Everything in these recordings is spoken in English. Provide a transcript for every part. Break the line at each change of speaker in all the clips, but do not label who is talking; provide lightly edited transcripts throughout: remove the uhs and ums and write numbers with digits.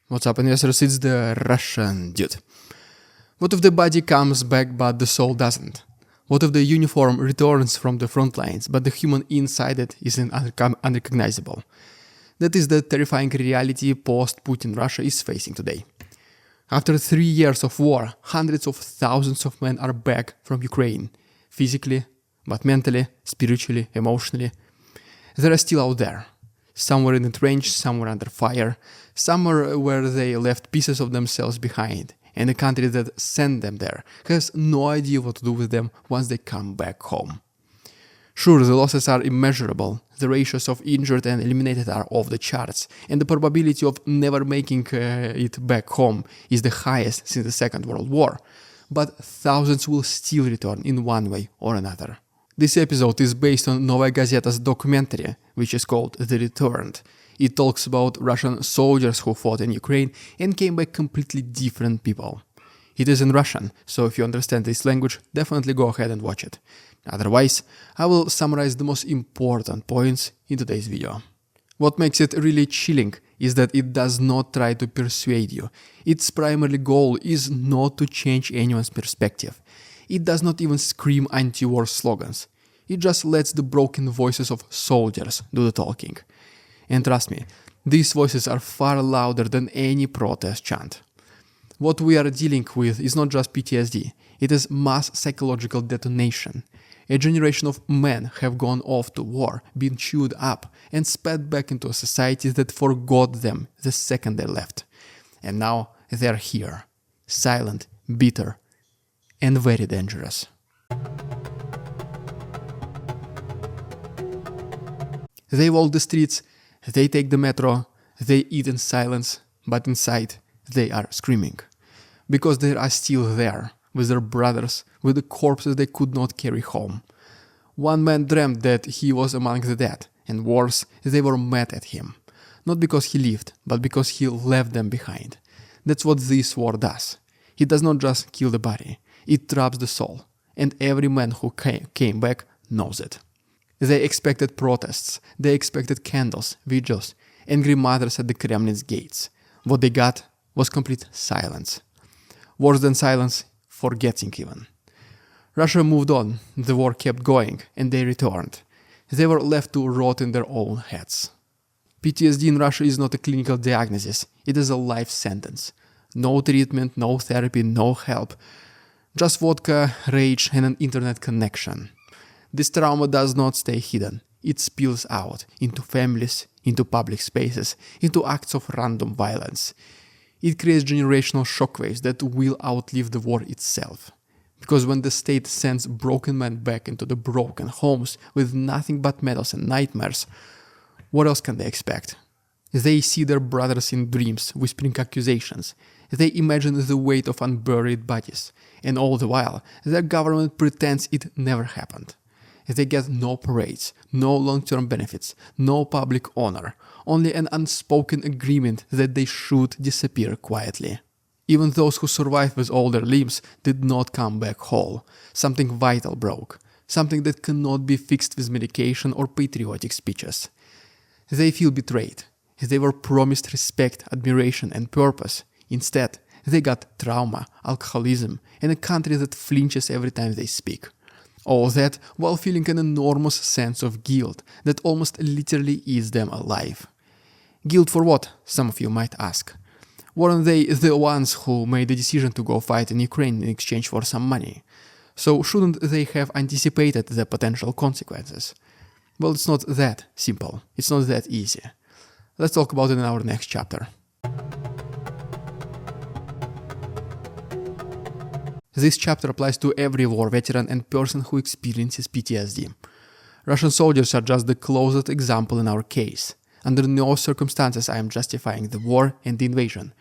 What's up, investors? It's the Russian dude. What if the body comes back but the soul doesn't? What if the uniform returns from the front lines but the human inside it is unrecognizable? That is the terrifying reality post-Putin Russia is facing today. After 3 years of war, hundreds of thousands of men are back from Ukraine, physically, but mentally, spiritually, emotionally. They are still out there. Somewhere in the trench, somewhere under fire, somewhere where they left pieces of themselves behind, and the country that sent them there has no idea what to do with them once they come back home. Sure, the losses are immeasurable, the ratios of injured and eliminated are off the charts, and the probability of never making it back home is the highest since the Second World War, but thousands will still return in one way or another. This episode is based on Novaya Gazeta's documentary, which is called The Returned. It talks about Russian soldiers who fought in Ukraine and came back completely different people. It is in Russian, so if you understand this language, definitely go ahead and watch it. Otherwise, I will summarize the most important points in today's video. What makes it really chilling is that it does not try to persuade you. Its primary goal is not to change anyone's perspective. It does not even scream anti-war slogans. It just lets the broken voices of soldiers do the talking. And trust me, these voices are far louder than any protest chant. What we are dealing with is not just PTSD, it is mass psychological detonation. A generation of men have gone off to war, been chewed up, and spat back into a society that forgot them the second they left. And now they are here, silent, bitter, and very dangerous. They walk the streets, they take the metro, they eat in silence, but inside they are screaming. Because they are still there, with their brothers, with the corpses they could not carry home. One man dreamt that he was among the dead, and worse, they were mad at him. Not because he lived, but because he left them behind. That's what this war does. It does not just kill the body, it traps the soul, and every man who came back knows it. They expected protests, they expected candles, vigils, angry mothers at the Kremlin's gates. What they got was complete silence. Worse than silence, forgetting even. Russia moved on, the war kept going, and they returned. They were left to rot in their own heads. PTSD in Russia is not a clinical diagnosis, it is a life sentence. No treatment, no therapy, no help. Just vodka, rage, and an internet connection. This trauma does not stay hidden. It spills out into families, into public spaces, into acts of random violence. It creates generational shockwaves that will outlive the war itself. Because when the state sends broken men back into the broken homes with nothing but medals and nightmares, what else can they expect? They see their brothers in dreams whispering accusations. They imagine the weight of unburied bodies. And all the while, their government pretends it never happened. They get no parades, no long-term benefits, no public honor, only an unspoken agreement that they should disappear quietly. Even those who survived with all their limbs did not come back whole. Something vital broke, something that cannot be fixed with medication or patriotic speeches. They feel betrayed. They were promised respect, admiration, and purpose. Instead, they got trauma, alcoholism, and a country that flinches every time they speak. All that while feeling an enormous sense of guilt that almost literally eats them alive. Guilt for what, some of you might ask? Weren't they the ones who made the decision to go fight in Ukraine in exchange for some money? So shouldn't they have anticipated the potential consequences? Well, it's not that simple. It's not that easy. Let's talk about it in our next chapter. This chapter applies to every war veteran and person who experiences PTSD. Russian soldiers are just the closest example in our case. Under no circumstances I am justifying the war and the invasion.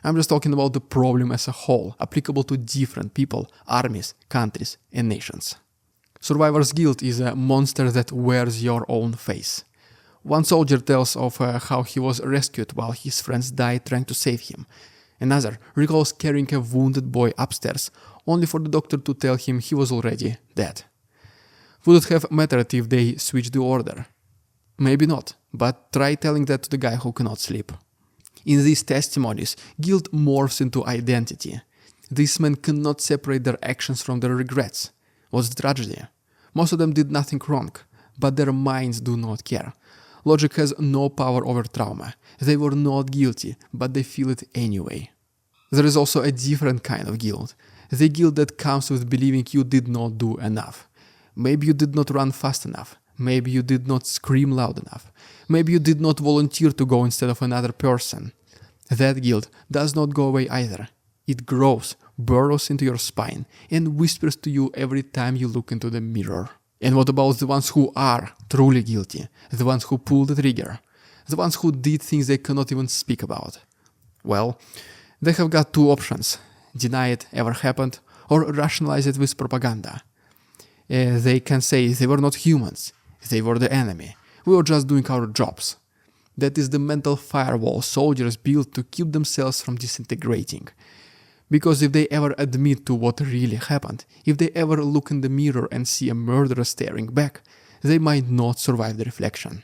I'm just talking about the problem as a whole, applicable to different people, armies, countries, and nations. Survivor's guilt is a monster that wears your own face. One soldier tells of how he was rescued while his friends died trying to save him. Another recalls carrying a wounded boy upstairs, only for the doctor to tell him he was already dead. Would it have mattered if they switched the order? Maybe not, but try telling that to the guy who cannot sleep. In these testimonies, guilt morphs into identity. These men cannot separate their actions from their regrets. What's the tragedy? Most of them did nothing wrong, but their minds do not care. Logic has no power over trauma. They were not guilty, but they feel it anyway. There is also a different kind of guilt. The guilt that comes with believing you did not do enough. Maybe you did not run fast enough. Maybe you did not scream loud enough. Maybe you did not volunteer to go instead of another person. That guilt does not go away either. It grows, burrows into your spine, and whispers to you every time you look into the mirror. And what about the ones who are truly guilty? The ones who pulled the trigger? The ones who did things they cannot even speak about? Well, they have got two options: deny it ever happened, or rationalize it with propaganda. They can say they were not humans, they were the enemy, we were just doing our jobs. That is the mental firewall soldiers build to keep themselves from disintegrating. Because if they ever admit to what really happened, if they ever look in the mirror and see a murderer staring back, they might not survive the reflection.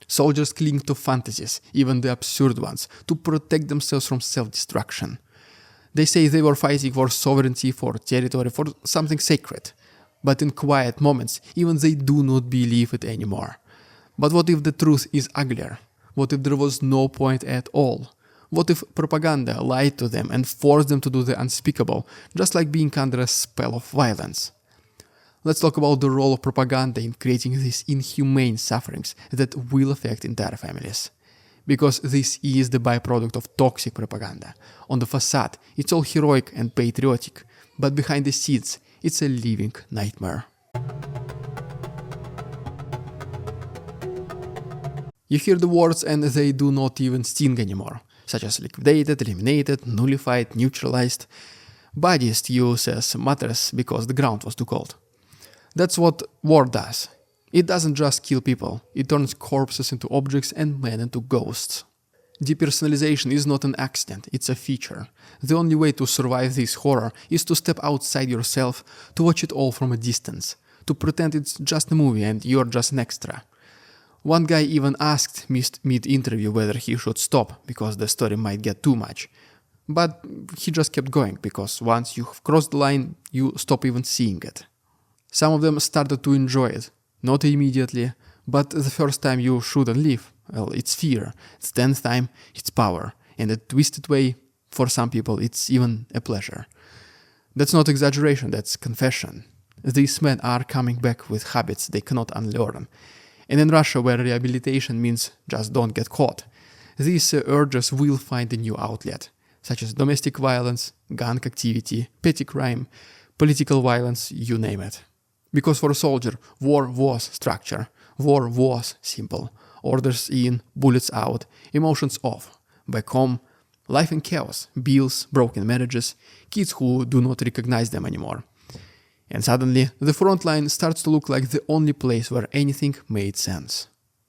Soldiers cling to fantasies, even the absurd ones, to protect themselves from self-destruction. They say they were fighting for sovereignty, for territory, for something sacred. But in quiet moments, even they do not believe it anymore. But what if the truth is uglier? What if there was no point at all? What if propaganda lied to them and forced them to do the unspeakable, just like being under a spell of violence? Let's talk about the role of propaganda in creating these inhumane sufferings that will affect entire families. Because this is the byproduct of toxic propaganda. On the facade, it's all heroic and patriotic, but behind the scenes, it's a living nightmare. You hear the words and they do not even sting anymore, such as liquidated, eliminated, nullified, neutralized. Bodies use as matters because the ground was too cold. That's what war does. It doesn't just kill people, it turns corpses into objects and men into ghosts. Depersonalization is not an accident, it's a feature. The only way to survive this horror is to step outside yourself, to watch it all from a distance, to pretend it's just a movie and you're just an extra. One guy even asked mid-interview whether he should stop, because the story might get too much. But he just kept going, because once you have crossed the line, you stop even seeing it. Some of them started to enjoy it, not immediately, but the first time you shouldn't leave. Well, it's fear. The 10th time, it's power. In a twisted way, for some people, it's even a pleasure. That's not exaggeration, that's confession. These men are coming back with habits they cannot unlearn. And in Russia, where rehabilitation means just don't get caught, these urges will find a new outlet, such as domestic violence, gang activity, petty crime, political violence, you name it. Because for a soldier, war was structure, war was simple. Orders in, bullets out, emotions off. Back home, life in chaos, bills, broken marriages, kids who do not recognize them anymore. And suddenly, the front line starts to look like the only place where anything made sense.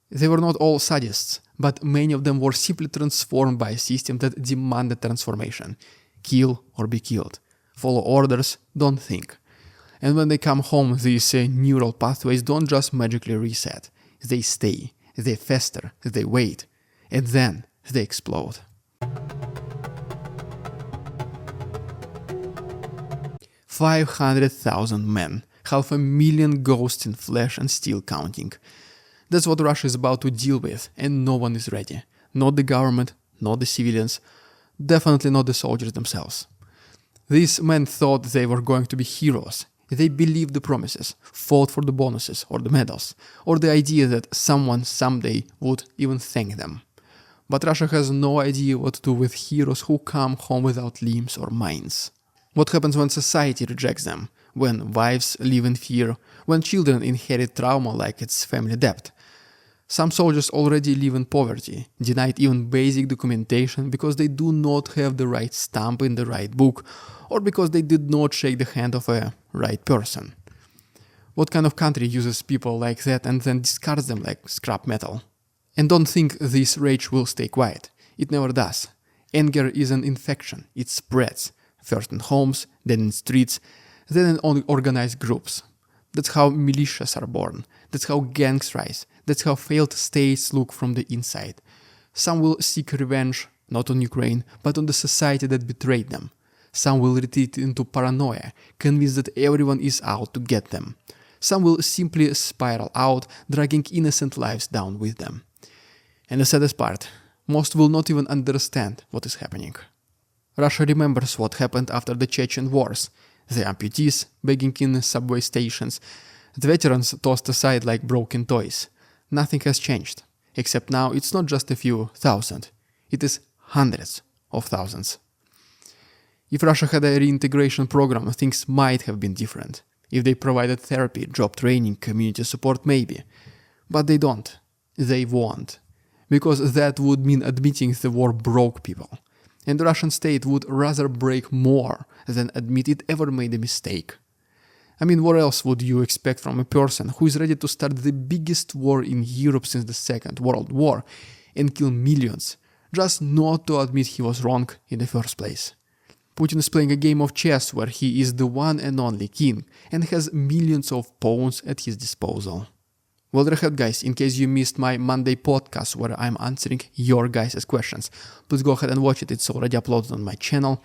They were not all sadists, but many of them were simply transformed by a system that demanded transformation. Kill or be killed. Follow orders, don't think. And when they come home, these neural pathways don't just magically reset. They stay. They fester, they wait, and then they explode. $500,000 men, 500,000 ghosts in flesh and still counting. That's what Russia is about to deal with, and no one is ready. Not the government, not the civilians, definitely not the soldiers themselves. These men thought they were going to be heroes. They believed the promises, fought for the bonuses or the medals, or the idea that someone someday would even thank them. But Russia has no idea what to do with heroes who come home without limbs or minds. What happens when society rejects them, when wives live in fear, when children inherit trauma like it's family debt? Some soldiers already live in poverty, denied even basic documentation because they do not have the right stamp in the right book, or because they did not shake the hand of a right person. What kind of country uses people like that and then discards them like scrap metal? And don't think this rage will stay quiet. It never does. Anger is an infection. It spreads, first in homes, then in streets, then in organized groups. That's how militias are born. That's how gangs rise. That's how failed states look from the inside. Some will seek revenge, not on Ukraine, but on the society that betrayed them. Some will retreat into paranoia, convinced that everyone is out to get them. Some will simply spiral out, dragging innocent lives down with them. And the saddest part, most will not even understand what is happening. Russia remembers what happened after the Chechen wars. The amputees begging in subway stations, the veterans tossed aside like broken toys. Nothing has changed, except now it's not just a few thousand, it is hundreds of thousands. If Russia had a reintegration program, things might have been different. If they provided therapy, job training, community support, maybe. But they don't. They won't. Because that would mean admitting the war broke people. And the Russian state would rather break more than admit it ever made a mistake. I mean, what else would you expect from a person who is ready to start the biggest war in Europe since the Second World War and kill millions, just not to admit he was wrong in the first place? Putin is playing a game of chess where he is the one and only king and has millions of pawns at his disposal. Well, there ahead, guys, in case you missed my Monday podcast where I'm answering your guys' questions, please go ahead and watch it, it's already uploaded on my channel.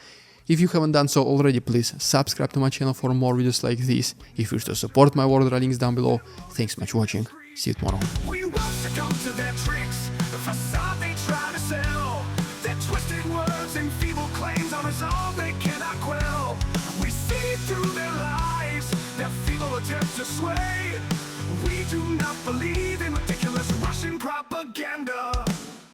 If you haven't done so already, please subscribe to my channel for more videos like this. If you wish to support my work, there are links down below. Thanks so much for watching, see you tomorrow.
We won't succumb to their tricks, the facade they try to sell. Their twisted words and feeble claims on us all they cannot quell. We see through their lies, their feeble attempts to sway. We do not believe